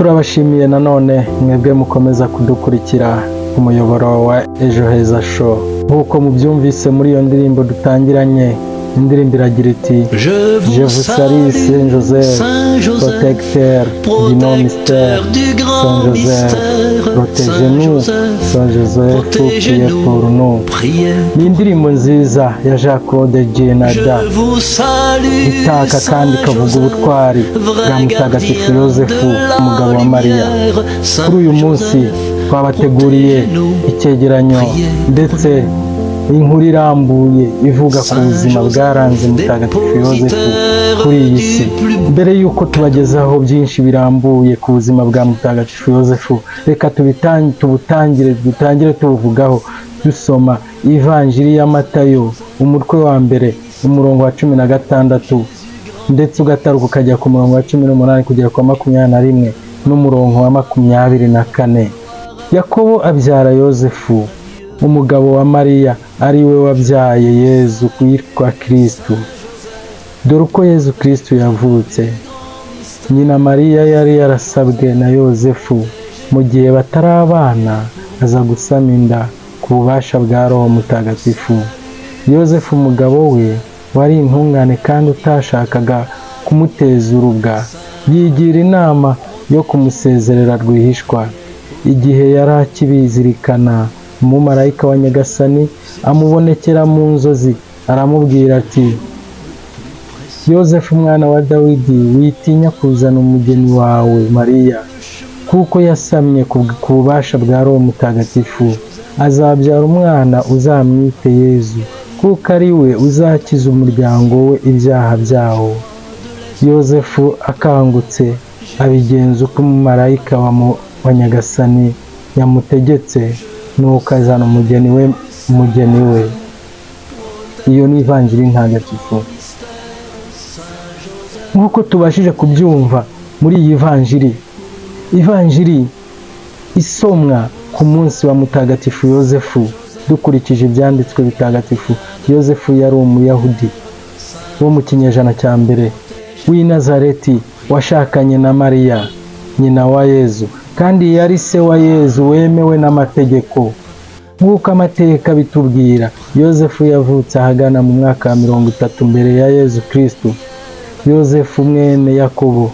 turabashimiye nanone mwebwe mukomeza kudukurikira ku muyoboro wa Ejo Heza Show. Nk'uko mubyumvise muri iyo ndirimbo dutangiranye, indirimbo iragira iti Je vous salue Saint Joseph, protecteur du nom mystère. Saint Joseph, protégez-nous. Saint Joseph, priez pour nous. Ni indirimbo nziza ya Jean-Claude Gienada, itaka kandi ikavuga ubutwari bwa Mutagatifu Yosefu, umugabo wa Mariya. Kuri uyu munsi twabateguriye icyegeranyo ndetse inkuru irambuye ivuga ku buzima bwaranze Mutagatifu Yosefu kuri iyi si. Mbere y'uko tubagezaho byinshi birambuye ku buzima bwa Mutagatifu Yosefu, reka dutangire tubuvugaho dusoma Ivanjiri ya Matayo, umutwe wa mbere, umurongo wa 16, ndetse ugataruka ukajya ku murongo wa 18 kugera ku 21 n'umurongo wa 24. Yakobo abyara Yosefu, umugabo wa Mariya, ari we wabyaye Yezu witwa Kristo. Dore uko Yezu Kristo yavutse. Nyina Mariya yari yarasabwe na Yosefu mu gihe batarabana, aza gusama inda ku bubasha bwa Roho Mutagatifu. Yosefu umugabo we wari intungane kandi utashakaga kumuteza urubwa, yigira inama yo kumusezerera rwihishwa. Igihe yari akibizirikana, umumarayika wa Nyagasani amubonekera mu nzozi, aramubwira ati Yosefu mwana wa Dawidi, witinya kuzana umugeni wawe Mariya, kuko yasamye ku bubasha bwa Roho Mutagatifu. Azabyara umwana, uzamwite Yezu, kuko ari we uzakiza umuryango we ibyaha byawo. Yosefu akangutse abigenza uko umumarayika wa Nyagasani yamutegetse, nuko azana umugeni we. Iyo ni Ivanjiri ntagatifu. Nk'uko tubashije kubyumva muri iyi Ivanjiri isomwa ku munsi wa Mutagatifu Yosefu. Dukurikije ibyanditswe bitagatifu, Yosefu yari umuyahudi wo mu kinyejana cya mbere w'i Nazareti, washakanye na Mariya nyina wa Yezu, kandi yari se wa Yezu wemewe n'amategeko. Nk'uko amateka bitubwira, Yosefu yavutse ahagana mu mwaka wa 30 mbere ya Yezu Kristo. Yosefu mwene Yakobo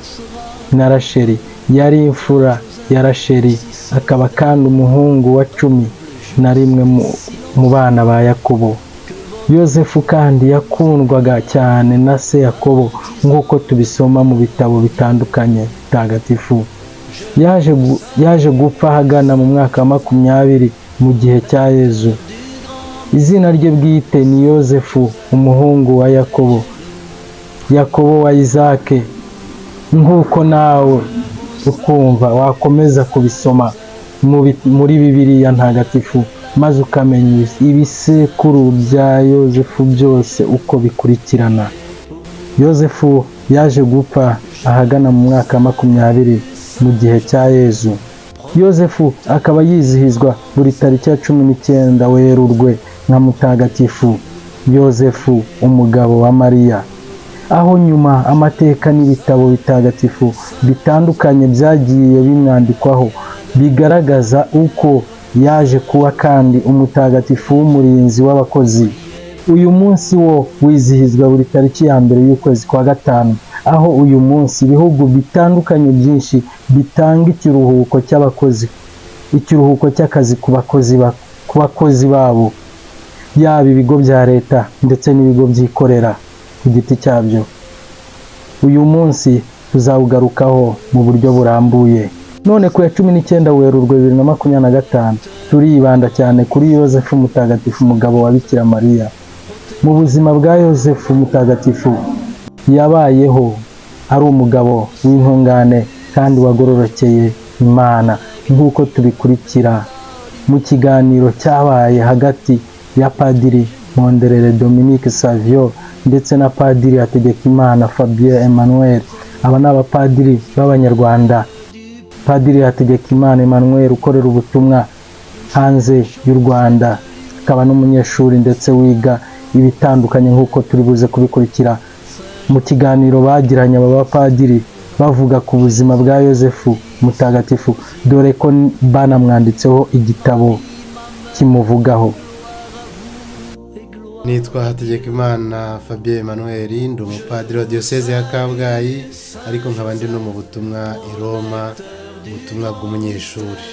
na Rasheli yari imfura ya Rasheli, akaba kandi umuhungu wa 11 mu bana ba Yakobo. Yosefu kandi yakundwaga cyane na se Yakobo, nk'uko tubisoma mu bitabo bitandukanye bitagatifu. Yaje gupfa ahagana mu mwaka wa 20 mu gihe cya Yezu. Izina rye bwite ni Yosefu, umuhungu wa Yakobo wa Isake. Nk'uko nawe ukumva wakomeza kubisoma muri Bibiliya ntagatifu, maze ukamenya ibisekuru bya Yosefu byose uko bikurikirana. Yosefu yaje gupfa ahagana mu mwaka wa 20 mu gihe cya Yezu. Yosefu akaba yizihizwa buri tariki ya 19 Werurwe nka Mutagatifu Yosefu, umugabo wa Mariya. Aho nyuma amateka n'ibitabo bitagatifu bitandukanye byagiye bimwandikwaho, bigaragaza uko yaje kuba kandi umutagatifu w'umurinzi w'abakozi. Uyu munsi wo wizihizwa buri tariki ya mbere y'ukwezi kwa gatanu, aho uyu munsi ibihugu bitandukanye byinshi bitanga ikiruhuko cy'abakozi, ikiruhuko cy'akazi ku bakozi babo, yaba ibigo bya leta ndetse n'ibigo byikorera ku giti cyabyo. Uyu munsi tuzawugarukaho mu buryo burambuye. None ku ya 19 Werurwe 2025 turibanda cyane kuri Yosefu Mutagatifu, umugabo wa Bikira Mariya. Mu buzima bwa Yosefu Mutagatifu, yabayeho ari umugabo w'intungane kandi wagororokeye Imana, nk'uko tubikurikira mu kiganiro cyabaye hagati ya Padiri Monderere Dominique Savio ndetse na Padiri Hategekimana Fabien Emmanuel. Aba ni abapadiri b'Abanyarwanda. Padiri Hategekimana Emmanuel ukorera ubutumwa hanze y'u Rwanda, akaba n'umunyeshuri ndetse wiga ibitandukanye, nk'uko turi buze kubikurikira mu kiganiro bagiranye aba bapadiri bavuga ku buzima bwa Yosefu mutagatifu, dore ko banamwanditseho igitabo kimuvugaho. Nitwa Hategekimana Fabien Emmanuel, ndi umupadiri wa diyoseze ya Kabgayi, ariko nkaba ndi no mu butumwa i Roma, ubutumwa bw'umunyeshuri.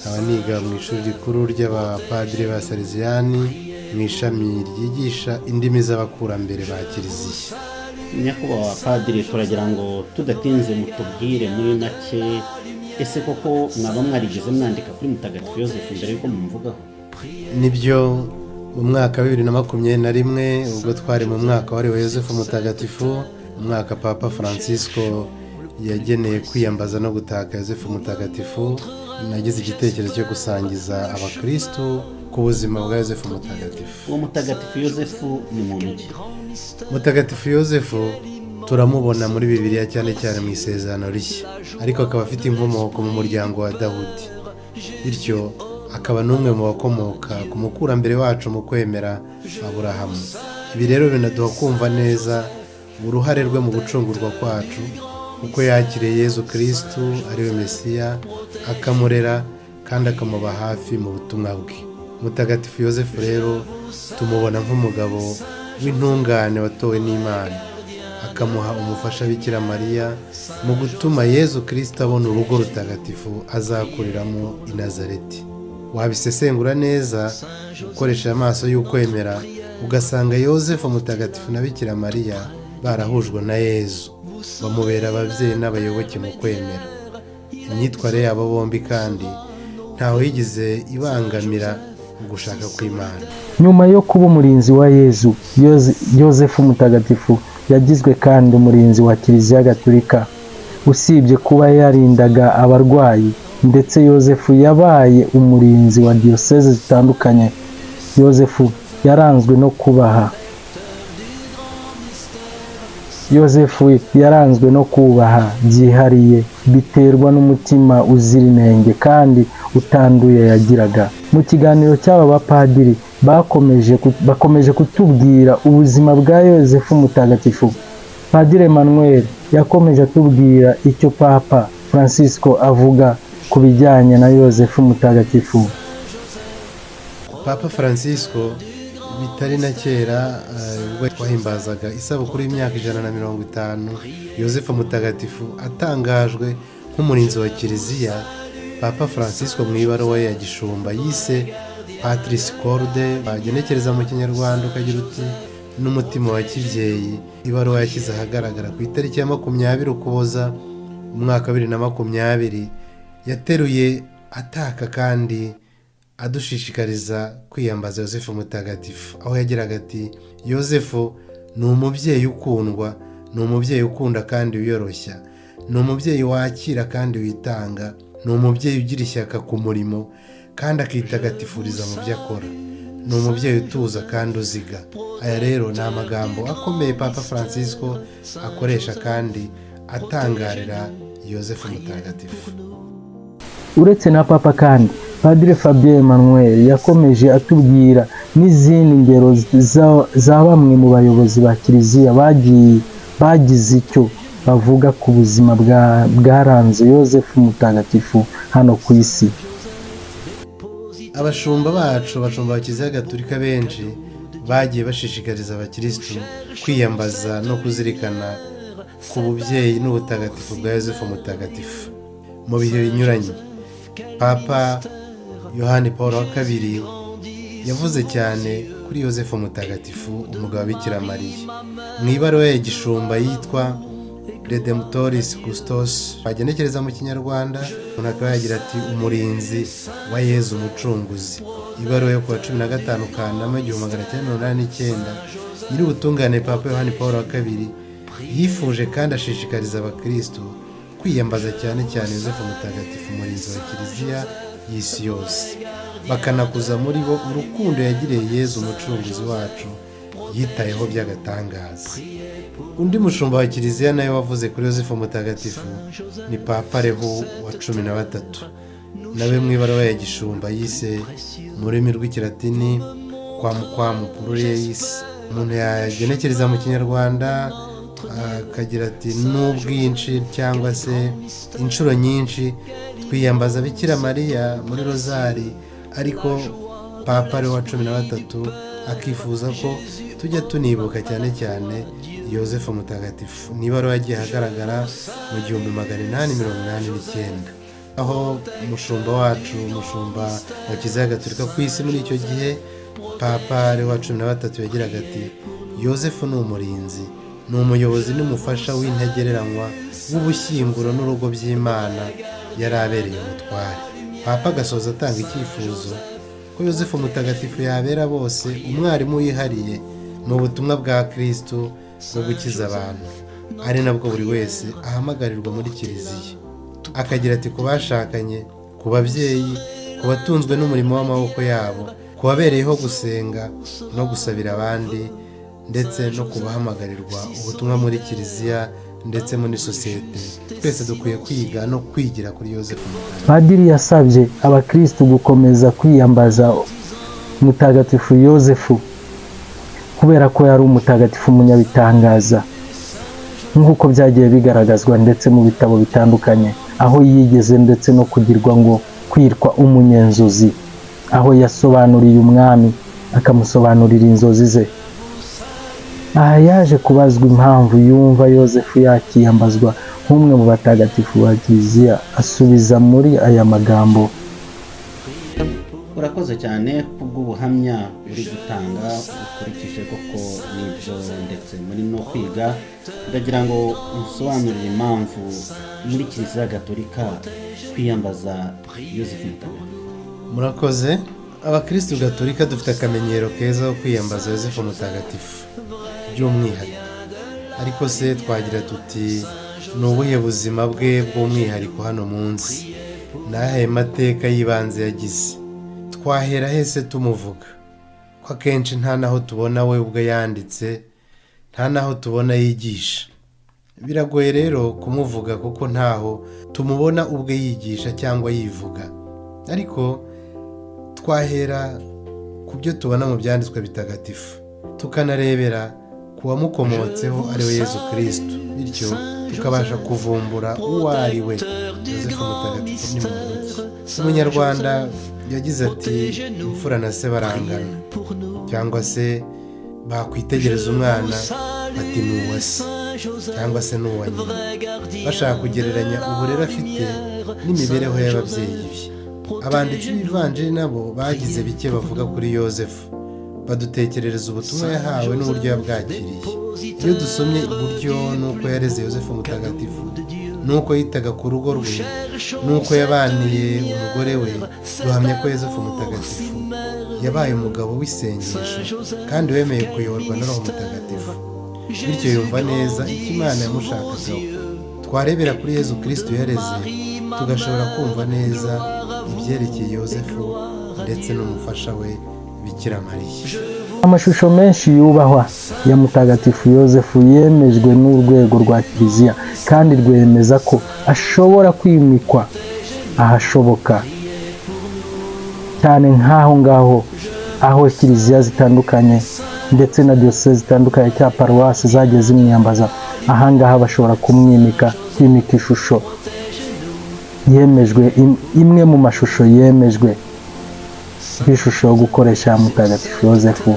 Nkaba niga mu ishuri rikuru ry'abapadiri ba Salesiani mu ishami ryigisha indimi z'abakurambere ba Kiliziya. Nyakubahwa padiri, turagira ngo tudatinze mutubwire muri make, ese koko mwaba mwarigeze mwandika kuri Mutagatifu Yozefu mbere yuko mumuvugaho? Nibyo, mu mwaka wa 2021 ubwo twari mu mwaka wahariwe Yozefu Mutagatifu, umwaka Papa Francisco yageneye kwiyambaza no gutaka Yozefu Mutagatifu, nagize igitekerezo cyo gusangiza abakristo ku buzima bwa Yozefu Mutagatifu. Uwo Mutagatifu Yozefu ni muntu ki? Mutagatifu Yozefu turamubona muri Bibiliya cyane cyane mu Isezerano Rishya, ariko akaba afite inkomoko mu muryango wa Dawudi, bityo akaba n'umwe mu bakomoka ku mukurambere wacu mu kwemera Aburahamu. Ibi rero binaduha kumva neza uruhare rwe mu gucungurwa kwacu, uko yakiriye Yezu Kristu ariwe Mesiya, akamurera kandi akamuba hafi mu butumwa bwe. Mutagatifu Yozefu rero tumubona nk'umugabo w'intungane watowe n'Imana, akamuha umufasha Bikira Mariya mu gutuma Yezu Kristu abona urugo rutagatifu azakuriramo i Nazareti. Wabisesengura neza ukoresha amaso y'ukwemera, ugasanga Yozefu Mutagatifu na Bikira Mariya barahujwe na Yezu, bamubera ababyeyi n'abayoboke mu kwemera. Imyitwarire yabo bombi kandi ntawe yigize ibangamira mu gushaka kw'Imana. Nyuma yo kuba umurinzi wa Yezu, Yozefu Mutagatifu yagizwe kandi umurinzi wa Kiliziya Gatolika. Usibye kuba yarindaga abarwayi, ndetse Yozefu yabaye umurinzi wa diyoseze zitandukanye. Yozefu yaranzwe no kubaha byihariye, biterwa n'umutima uzira inenge kandi utanduye yagiraga. Mu kiganiro cy'aba bapadiri bakomeje kutubwira ubuzima bwa Yozefu Mutagatifu. Padiri Emmanuel yakomeje atubwira icyo Papa Francisco avuga ku bijyanye na Yozefu Mutagatifu. Papa Francisco bitari na kera ubwo twahimbazaga isabukuru y'imyaka 150 Yozefu Mutagatifu atangajwe nk'umurinzi wa Kiliziya, Papa Francisco mu ibaruwa ya Gishumba yise Patris Corde, bagenekereza mu Kinyarwanda ukagira uti n'umutima wa kibyeyi. Ibaruwa yashyize ahagaragara ku itariki ya 20 Ukuboza umwaka 2020, yateruye ataka kandi adushishikariza kwiyambaza Yozefu Mutagatifu, aho yagiraga ati: Yozefu ni umubyeyi ukundwa, ni umubyeyi ukunda kandi wiyoroshya, ni umubyeyi wakira kandi witanga, ni umubyeyi ugira ishyaka ku murimo kandi akitagatifuriza mu byo akora, ni umubyeyi utuza kandi uziga. Aya rero ni amagambo akomeye Papa Francisco akoresha kandi atangarira Yozefu Mutagatifu. Uretse na Papa kandi Padiri Fabien Emmanuel yakomeje atubwira n'izindi ngero za bamwe mu bayobozi ba Kiliziya bagize icyo bavuga ku buzima bwaranze Yozefu Mutagatifu hano ku isi. Abashumba bacu, abashumba ba Kiliziya Gatolika benshi bagiye bashishikariza abakristo kwiyambaza no kuzirikana ku bubyeyi n'ubutagatifu bwa Yozefu Mutagatifu mu bihe binyuranye. Papa Yohani Paul wa II yavuze cyane kuri Yozefu Mutagatifu, umugabo wa Bikira Mariya, mu ibaruwa ya Gishumba yitwa Redemptoris Custos, bagenekereza mu Kinyarwanda umuntu akaba yagira ati umurinzi wa Yezu Umucunguzi. Ibaruwa yo kuwa 15 Kanama 1989, nyiri ubutungane Papa Yohani Paul wa II yifuje kandi ashishikariza abakristo kwiyambaza cyane cyane Yozefu Mutagatifu, umurinzi wa Kiliziya y'isi yose, bakanakuza muri bo urukundo yagiriye Yezu Umucunguzi wacu yitayeho by'agatangaza. Undi mushumba wa Kiliziya nawe wavuze kuri Yozefu Mutagatifu ni Papa Leho wa 13, nawe mu ibaruwa ya Gishumba yise mu rurimi rw'Ikilatini Quam Pluriis, umuntu yagenekereza mu Kinyarwanda akagira ati n'ubwinshi cyangwa se inshuro nyinshi twiyambaza Bikira Mariya muri rozari, ariko papa ari wa 13 akifuza ko tujya tunibuka cyane cyane Yosefu Mutagatifu. Niba rero yagiye ahagaragara mu 1889, aho umushumba wacu, umushumba wa Kiliziya Gatolika ku isi muri icyo gihe, papa ari wa 13 yagiraga ati Yosefu ni umurinzi, ni umuyobozi n'umufasha w'integereranywa w'ubushyinguro n'urugo by'Imana, yari abereye umutware. Papa agasoza atanga icyifuzo ko Yosefu Mutagatifu yabera bose umwarimu wihariye mu butumwa bwa Kristo bwo gukiza abantu, ari nabwo buri wese ahamagarirwa muri Kiliziya. Akagira ati ku bashakanye, ku babyeyi, ku batunzwe n'umurimo w'amaboko yabo, ku babereyeho gusenga no gusabira abandi, ndetse no kubahamagarirwa ubutumwa muri Kiliziya ndetse muri sosiyete, twese dukwiye kwiga no kwigira kuri Yosefu Mutagatifu. Padiri yasabye abakristo gukomeza kwiyambaza Mutagatifu Yosefu kubera ko yari umutagatifu umunyabitangaza, nk'uko byagiye bigaragazwa ndetse mu bitabo bitandukanye, aho yigeze ndetse no kugirwa ngo kwitwa umunyenzozi, aho yasobanuriye umwami akamusobanurira inzozi ze. Aha yaje kubazwa impamvu yumva Yosefu yakiyambazwa nk'umwe mu batagatifu ba Kiliziya, asubiza muri aya magambo: urakoze cyane kubw'ubuhamya uri gutanga ukurikije koko n'ibyo ndetse muri no kwiga. Ndagira ngo unsobanurire impamvu muri Kiliziya Gatolika kwiyambaza Yosefu Mutagatifu. Murakoze. Abakristo Gatolika dufite akamenyero keza ko kwiyambaza Yosefu Mutagatifu by'umwihariko, ariko se twagira tuti ni ubuhe buzima bwe bw'umwihariko hano munsi, n'ahe mateka y'ibanze yagize? Twahera hese tumuvuga ko akenshi nta naho tubona we ubwe yanditse, nta naho tubona yigisha. Biragoye rero kumuvuga kuko ntaho tumubona ubwe yigisha cyangwa yivuga, ariko twahera ku byo tubona mu byanditswe bitagatifu, tukanarebera ku wamukomotseho ari we Yezu Kristo, bityo tukabasha kuvumbura uwo ari we. Yosefu Mutagatifu ni muntu ki? Umunyarwanda yagize ati imfura na se barangana, cyangwa se bakwitegereza umwana bati ni uwa se cyangwa se ni uwa nyina, bashaka kugereranya uburere afite n'imibereho y'ababyeyi be. Abanditsi b'ivanjiri nabo bagize bike bavuga kuri Yosefu, badutekerereza ubutumwa yahawe n'uburyo yabwakiriye. Iyo dusomye uburyo n'uko yareze Yosefu Mutagatifu, n'uko yitaga ku rugo rwe, n'uko yabaniye umugore we, duhamya ko Yosefu Mutagatifu yabaye umugabo w'isengesho kandi wemeye kuyoborwa na Roho Mutagatifu, bityo yumva neza icyo Imana yamushakagaho. Twarebera kuri Yezu Kristo yareze, tugashobora kumva neza ibyerekeye Yosefu ndetse n'umufasha we Bikira Mariya. Amashusho menshi yubahwa ya Mutagatifu Yosefu yemejwe n'urwego rwa Kiliziya kandi rwemeza ko ashobora kwimikwa ahashoboka, cyane nk'aho ngaho aho Kiliziya zitandukanye ndetse na diyoseze zitandukanye cya paruwasi zagiye zimwiyambaza. Ahangaha bashobora kwimika ishusho yemejwe, imwe mu mashusho yemejwe nk'ishusho yo gukoresha Mutagatifu Yosefu.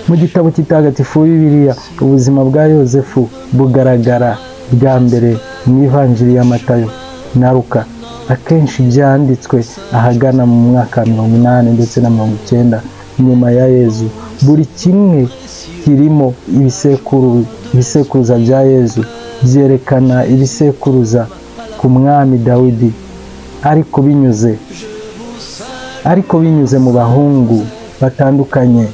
Mu gitabo kitagatifu Bibiliya, ubuzima bwa Yosefu bugaragara bwa mbere mu ivanjiri ya Matayo na Luka, akenshi byanditswe ahagana mu mwaka 80 ndetse na 90 nyuma ya Yezu. Buri kimwe kirimo ibisekuruza bya Yezu, byerekana ibisekuruza ku mwami Dawidi, ariko binyuze mu bahungu batandukanye.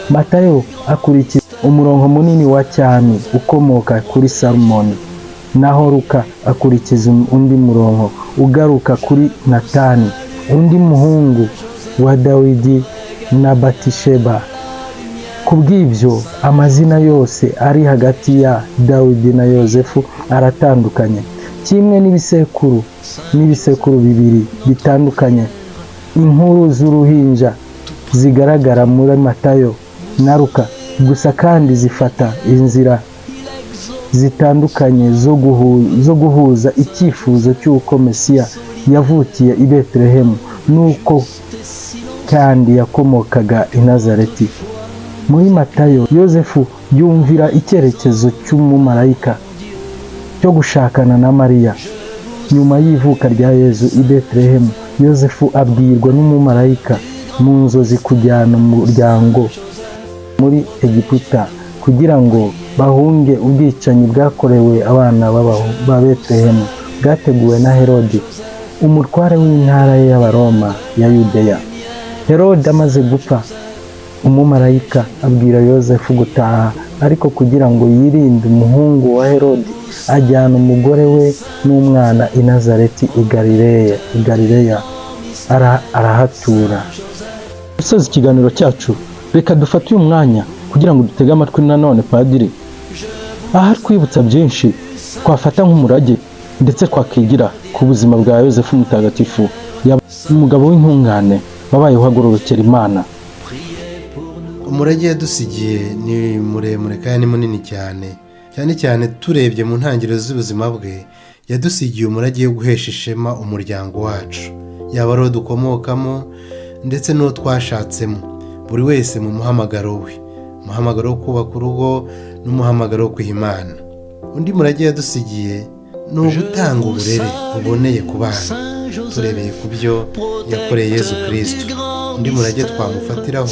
Matayo akurikiza umurongo munini wa cyami ukomoka kuri Salomoni, naho Luka akurikiza undi murongo ugaruka kuri Natani, undi muhungu wa Dawidi na Batisheba. Kubw'ibyo amazina yose ari hagati ya Dawidi na Yosefu aratandukanye, kimwe n'ibisekuru bibiri bitandukanye. Inkuru z'uruhinja zigaragara muri Matayo na Luka gusa, kandi zifata inzira zitandukanye zo guhuza icyifuzo cy'uko Mesiya yavukiye i Betelehemu n'uko kandi yakomokaga i Nazareti. Muri Matayo, Yozefu yumvira icyerekezo cy'umumarayika cyo gushakana na Mariya. Nyuma y'ivuka rya Yezu i Betelehemu, Yozefu abwirwa n'umumarayika mu nzozi kujyana umuryango muri Egiputa kugira ngo bahunge ubwicanyi bwakorewe abana ba Betelehemu bwateguwe na Herode, umutware w'intara y'Abaroma ya Yudeya. Herode amaze gupfa, umumarayika abwira Yozefu gutaha, ariko kugira ngo yirinde umuhungu wa Herode, ajyana umugore we n'umwana i Nazareti i Galileya arahatura. Gusoza ikiganiro cyacu, reka dufate uyu mwanya kugira ngo dutege amatwi nanone Padiri, aha twibutsa byinshi twafata nk'umurage ndetse twakigira ku buzima bwa Yozefu Mutagatifu, umugabo w'intungane wabayeho agororokera Imana. Umurage yadusigiye ni muremure kandi ni munini cyane cyane turebye mu ntangiriro z'ubuzima bwe. Yadusigiye umurage wo guhesha ishema umuryango wacu, yaba ari uwo dukomokamo ndetse n'uwo twashatsemo, buri wese mu muhamagaro we, umuhamagaro wo kubaka urugo n'umuhamagaro wo kwiha Imana. Undi murage yadusigiye ni ugutanga uburere buboneye ku bana, turebeye ku byo yakoreye Yezu Kristo. Undi murage twamufatiraho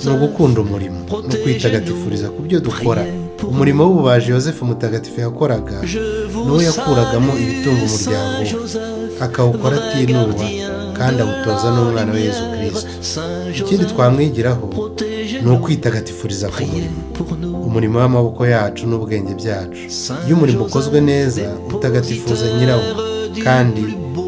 ni ugukunda umurimo no kwitagatifuriza ku byo dukora. Umurimo w'ububaji Yozefu Mutagatifu yakoraga n'uwo yakuragamo ibitunga umuryango we, akawukora atinuba kandi awutoza n'umwana we Yezu Kristo. Ikindi twamwigiraho ni ukwitagatifuriza ku umurimo w'amaboko yacu n'ubwenge byacu. Iyo umurimo ukozwe neza utagatifuza nyirawo, kandi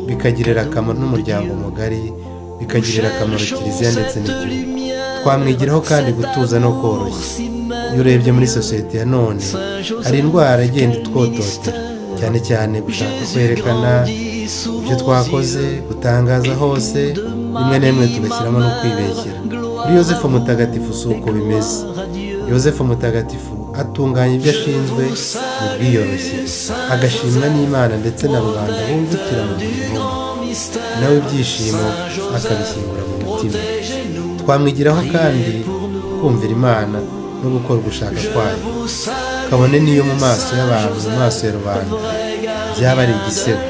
bikagirira akamaro n'umuryango mugari, bikagirira akamaro Kiliziya ndetse n'igihugu. Twamwigiraho kandi gutuza no koroshya. Iyo urebye muri sosiyete ya none, hari indwara igenda itwototera, cyane gushaka kwerekana ibyo twakoze, gutangaza hose, rimwe na rimwe tugashyiramo no kwibeshyera. Kuri Yozefu Mutagatifu si uko bimeze. Yozefu Mutagatifu atunganya ibyo ashinzwe mu bwiyoroshye, agashimwa n'Imana ndetse na rubanda bungukira mu murimo we, nawe ibyishimo akabishyingura mu mutima. Twamwigiraho kandi kumvira Imana no gukora ugushaka kwayo, kabone n'iyo mu maso y'abantu, mu maso ya rubanda byaba ari igisebo.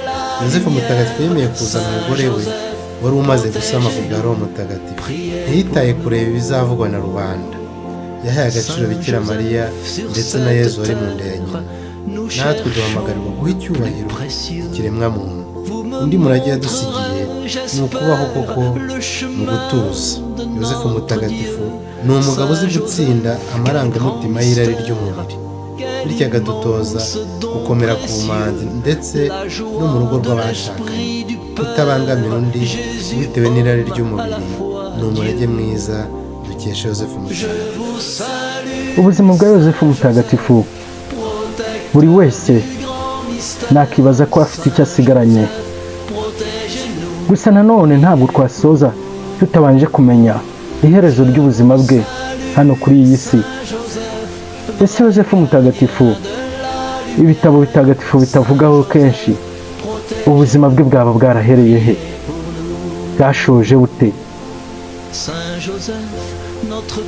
Yozefu Mutagatifu yemeye kuzana umugore we wari umaze gusama ku bwa Roho Mutagatifu, ntiyitaye kureba ibizavugwa na rubanda. Yahaye agaciro Bikira Mariya ndetse na Yezu wari mu nda ya nyina. Natwe duhamagarirwa guha icyubahiro ikiremwa muntu. Undi murage yadusigiye ni ukubaho koko mu gutuza. Yozefu Mutagatifu ni umugabo uzi gutsinda amarangamutima y'irari ry'umubiri, bityo akadutoza gukomera ku bumanzi ndetse no mu rugo rw'abashakanye, kutabangamira undi bitewe n'irari ry'umubiri. Ni umurage mwiza dukesha Yozefu Mutagatifu. Ubuzima bwa Yozefu Mutagatifu, buri wese nakibaza ko afite icyo asigaranye. Gusa nanone ntabwo twasoza tutabanje kumenya iherezo ry'ubuzima bwe hano kuri iyi si. Ese Yozefu Mutagatifu, ibitabo bitagatifu bitavugaho kenshi, ubuzima bwe bwaba bwarahereye he? Bwashoje bute?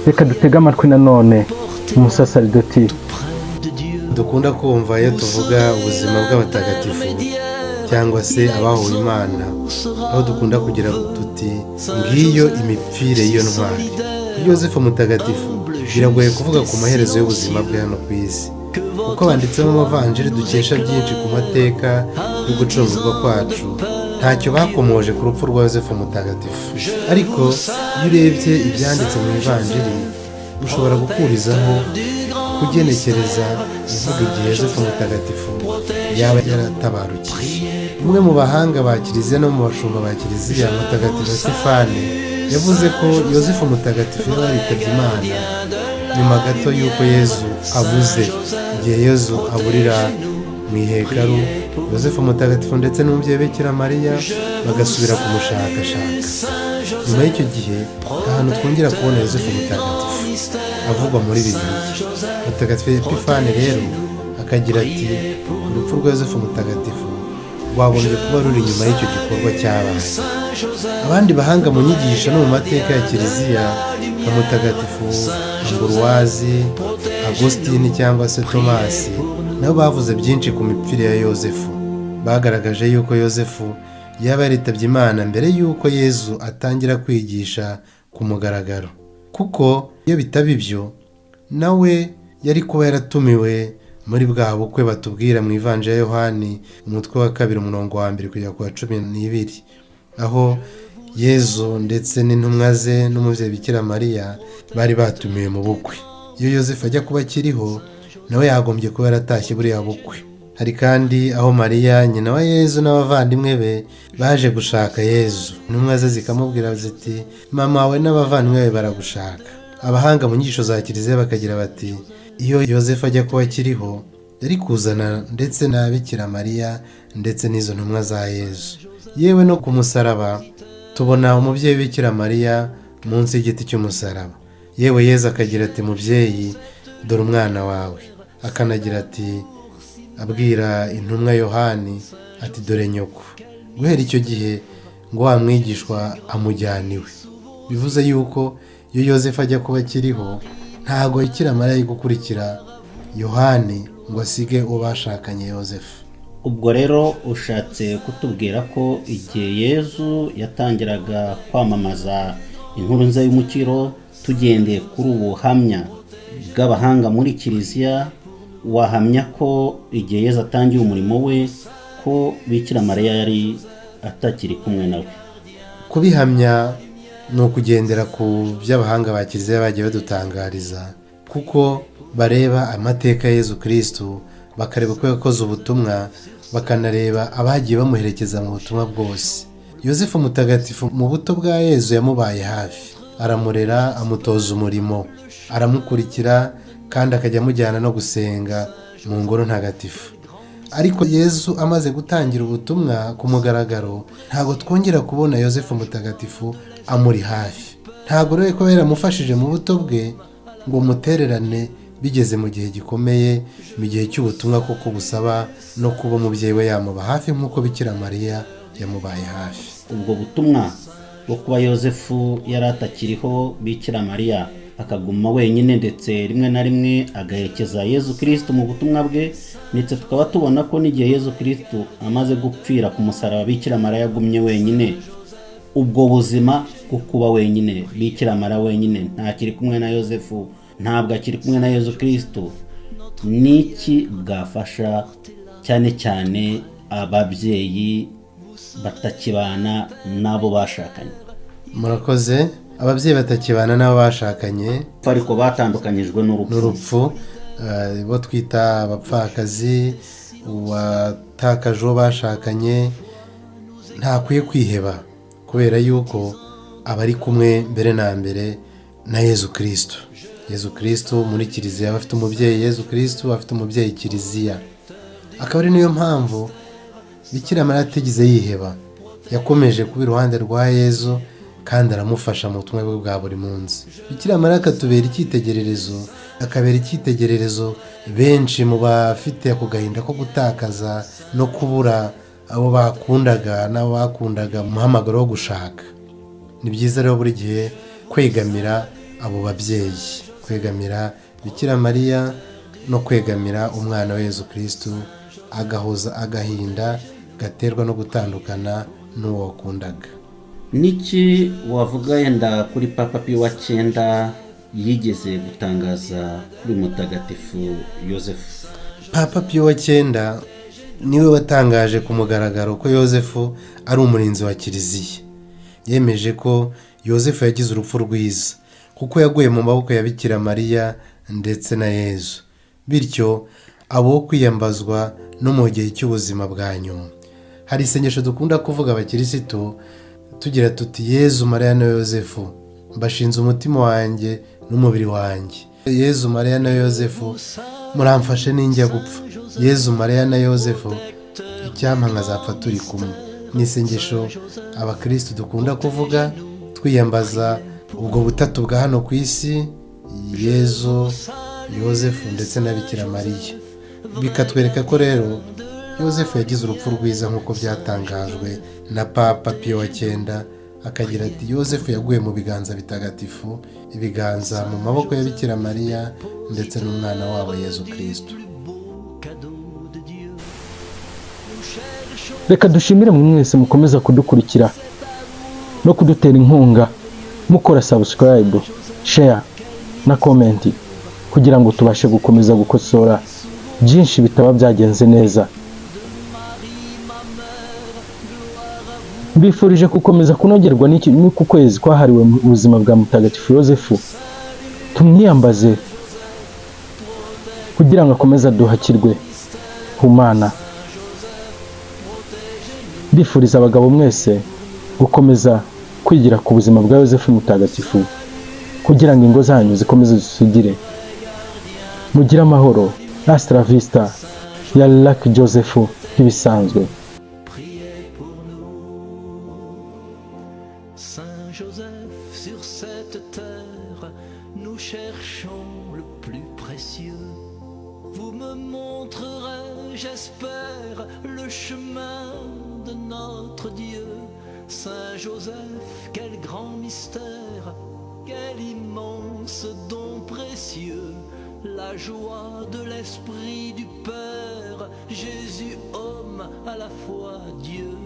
Reka dutege amatwi nanone umusasaridoti. Dukunda kumva iyo tuvuga ubuzima bw'abatagatifu cyangwa se abahuye Imana, aho dukunda kugira tuti ngiyo imipfire y'iyo ntwari. Yozefu Mutagatifu biragoye kuvuga ku maherezo y'ubuzima bwe hano ku isi, kuko banditsemo amavanjiri dukesha byinshi ku mateka yo gucungurwa kwacu. Ntacyo bakomoje ku rupfu rwa Yozefu Mutagatifu, ariko iyo urebye ibyanditse mu ivanjiri ushobora gukurizaho kugenekereza ivuga igihe Yozefu Mutagatifu yaba yaratabarukiye. Umwe mu bahanga ba Kiliziya no mu bashumba ba Kiliziya, Mutagatifu Stéphane, yavuze ko Yozefu Mutagatifu yari yitabye Imana nyuma gato y'uko Yezu abuze. Igihe Yezu aburira mu ihekaru, Yozefu Mutagatifu ndetse n'umubyeyi Bikira Mariya bagasubira kumushakashaka. Nyuma y'icyo gihe ahantu twongera kubona Yozefu Mutagatifu avugwa muri Bibiliya. Mutagatifu Epifane rero akagira ati urupfu rwa yosefu mutagatifu rwagombye kuba ruri inyuma y'icyo gikorwa cyabaye. Abandi bahanga mu nyigisho no mu mateka ya kiliziya nka mutagatifu Ambroise, Agostini cyangwa se Tomasi nabo bavuze byinshi ku mipfire ya yosefu. Bagaragaje yuko yosefu yaba yaritabye Imana mbere y'uko Yezu atangira kwigisha ku mugaragaro, kuko iyo bitaba ibyo nawe yari kuba yaratumiwe muri bwa bukwe batubwira mu Ivanjiri ya Yohani umutwe wa 2 umurongo wa 1 kugera ku wa 12, aho Yezu ndetse n'intumwa ze n'umubyeyi Bikira Mariya bari batumiwe mu bukwe. Iyo yosefu ajya kuba akiriho nawe yagombye kuba yaratashye buriya bukwe. Hari kandi aho Mariya nyina wa Yezu n'abavandimwe be baje gushaka Yezu, intumwa ze zikamubwira ziti mama wawe n'abavandimwe be baragushaka. Abahanga mu nyigisho za kiliziya bakagira bati iyo yosefu ajya kuba akiriho yari kuzana ndetse na Bikira Mariya ndetse n'izo ntumwa za Yezu. Yewe no ku musaraba tubona umubyeyi Bikira Mariya munsi y'igiti cy'umusaraba. Yewe Yezu akagira ati mubyeyi dore umwana wawe, akanagira ati abwira intumwa Yohani ati dore nyoko. Guhera icyo gihe ngo wa mwigishwa amujyaniwe. Bivuze yuko iyo yosefu ajya kuba akiriho ntago Bikira Mariya ari gukurikira Yohani ngo asige uwo bashakanye Yosefu. Ubwo rero ushatse kutubwira ko igihe Yezu yatangiraga kwamamaza inkuru nziza y'umukiro, tugendeye kuri ubuhamya bw'abahanga muri kiliziya, wahamya ko igihe Yezu atangiye umurimo we ko Bikira Mariya yari atakiri kumwe nawe? Kubihamya ni ukugendera ku by'abahanga ba kiliziya bagiye badutangariza, kuko bareba amateka ya Yezu Kristo, bakareba uko yakoze ubutumwa, bakanareba abagiye bamuherekeza mu butumwa bwose. Yosefu mutagatifu mu buto bwa Yezu yamubaye hafi, aramurera, amutoza umurimo, aramukurikira kandi akajya amujyana no gusenga mu ngoro ntagatifu. Ariko Yezu amaze gutangira ubutumwa ku mugaragaro, ntabwo twongera kubona Yosefu mutagatifu amuri hafi. Ntabwo rero ko yaramufashije mu buto bwe ngo mutererane bigeze mu gihe gikomeye, mu gihe cy'ubutumwa koko busaba no kuba umubyeyi we yamuba hafi nk'uko Bikira Mariya yamubaye hafi. Ubwo butumwa bwo kuba Yosefu yari atakiriho, Bikira Mariya akaguma wenyine ndetse rimwe na rimwe agaherekeza Yezu Kristo mu butumwa bwe, ndetse tukaba tubona ko n'igihe Yezu Kristo amaze gupfira ku musaraba Bikira Mariya yagumye wenyine. Ubwo buzima bwo kuba wenyine, Bikira Mariya wenyine, ntakiri kumwe na Yosefu, ntabwo akiri kumwe na Yezu Kristo, niki bwafasha cyane cyane ababyeyi batakibana n'abo bashakanye? Murakoze. Ababyeyi batakibana n'abo bashakanye ariko batandukanyijwe n'urupfu, bo twita abapfakazi, uwatakaje uwo bashakanye ntakwiye kwiheba, kubera yuko aba ari kumwe mbere na mbere na Yezu Kristo. Yezu Kristo muri kiliziya bafite umubyeyi Yezu Kristo, afite umubyeyi kiliziya. Akaba ari niyo mpamvu Bikira Mariya atigeze yiheba, yakomeje kuba iruhande rwa Yezu kandi aramufasha mu butumwa bwe bwa buri munsi. Bikira Mariya akatubera icyitegererezo, akabera icyitegererezo benshi mu bafite ako gahinda ko gutakaza no kubura abo bakundaga n'abo bakundaga mu muhamagaro wo gushaka. Ni byiza rero buri gihe kwegamira abo babyeyi, kwegamira Bikira Mariya no kwegamira umwana wa Yezu Kristo, agahoza agahinda gaterwa no gutandukana n'uwo wakundaga. Niki wavuga yenda kuri Papa Pio wa 9 yigeze gutangaza kuri mutagatifu Yosefu? Papa Pio wa 9 niwe watangaje ku mugaragaro ko Yosefu ari umurinzi wa kiliziya. Yemeje ko Yosefu yagize urupfu rwiza kuko yaguye mu maboko ya Bikira Mariya ndetse na Yezu, bityo abo kwiyambazwa no mu gihe cy'ubuzima bwa nyuma. Hari isengesho dukunda kuvuga abakirisitu tugira tuti Yezu Mariya na Yosefu, mbashinze umutima wanjye n'umubiri wanjye. Yezu Mariya na Yosefu, muramfashe ninjya gupfa. Yezu Mariya na Yosefu, icyampa nkazapfa turi kumwe. Ni isengesho abakristo dukunda kuvuga twiyambaza ubwo butatu bwa hano ku isi, Yezu, Yosefu ndetse na Bikira Mariya. bikatwereka ko rero yosefu yagize urupfu rwiza nk'uko byatangajwe na papa piyo wa cyenda, akagira ati yosefu yaguye mu biganza bitagatifu, ibiganza mu maboko ya bikira mariya ndetse n'umwana wabo yezu kirisito. reka dushimire mwe mwese mukomeza kudukurikira no kudutera inkunga mukora subscribe, share na comment kugira ngo tubashe gukomeza gukosora byinshi bitaba byagenze neza. Mbifurije gukomeza kunogerwa n'uku kwezi kwahariwe mu buzima bwa mutagatifu yosefu. Tumwiyambaze kugira ngo akomeze aduhakirwe humana. Mbifuriza abagabo mwese gukomeza kwigira ku buzima bwa yosefu mutagatifu kugira ngo ingo zanyu zikomeze zisugire. Mugire amahoro. Hasta la vista. Ya Lucky Joseph nk'ibisanzwe. Saint Joseph, sur cette terre, nous cherchons le plus précieux. Vous me montrerez, j'espère, le chemin de notre Dieu. Saint Joseph, quel grand mystère, quel immense don précieux, la joie de l'Esprit du Père, Jésus homme, à la fois Dieu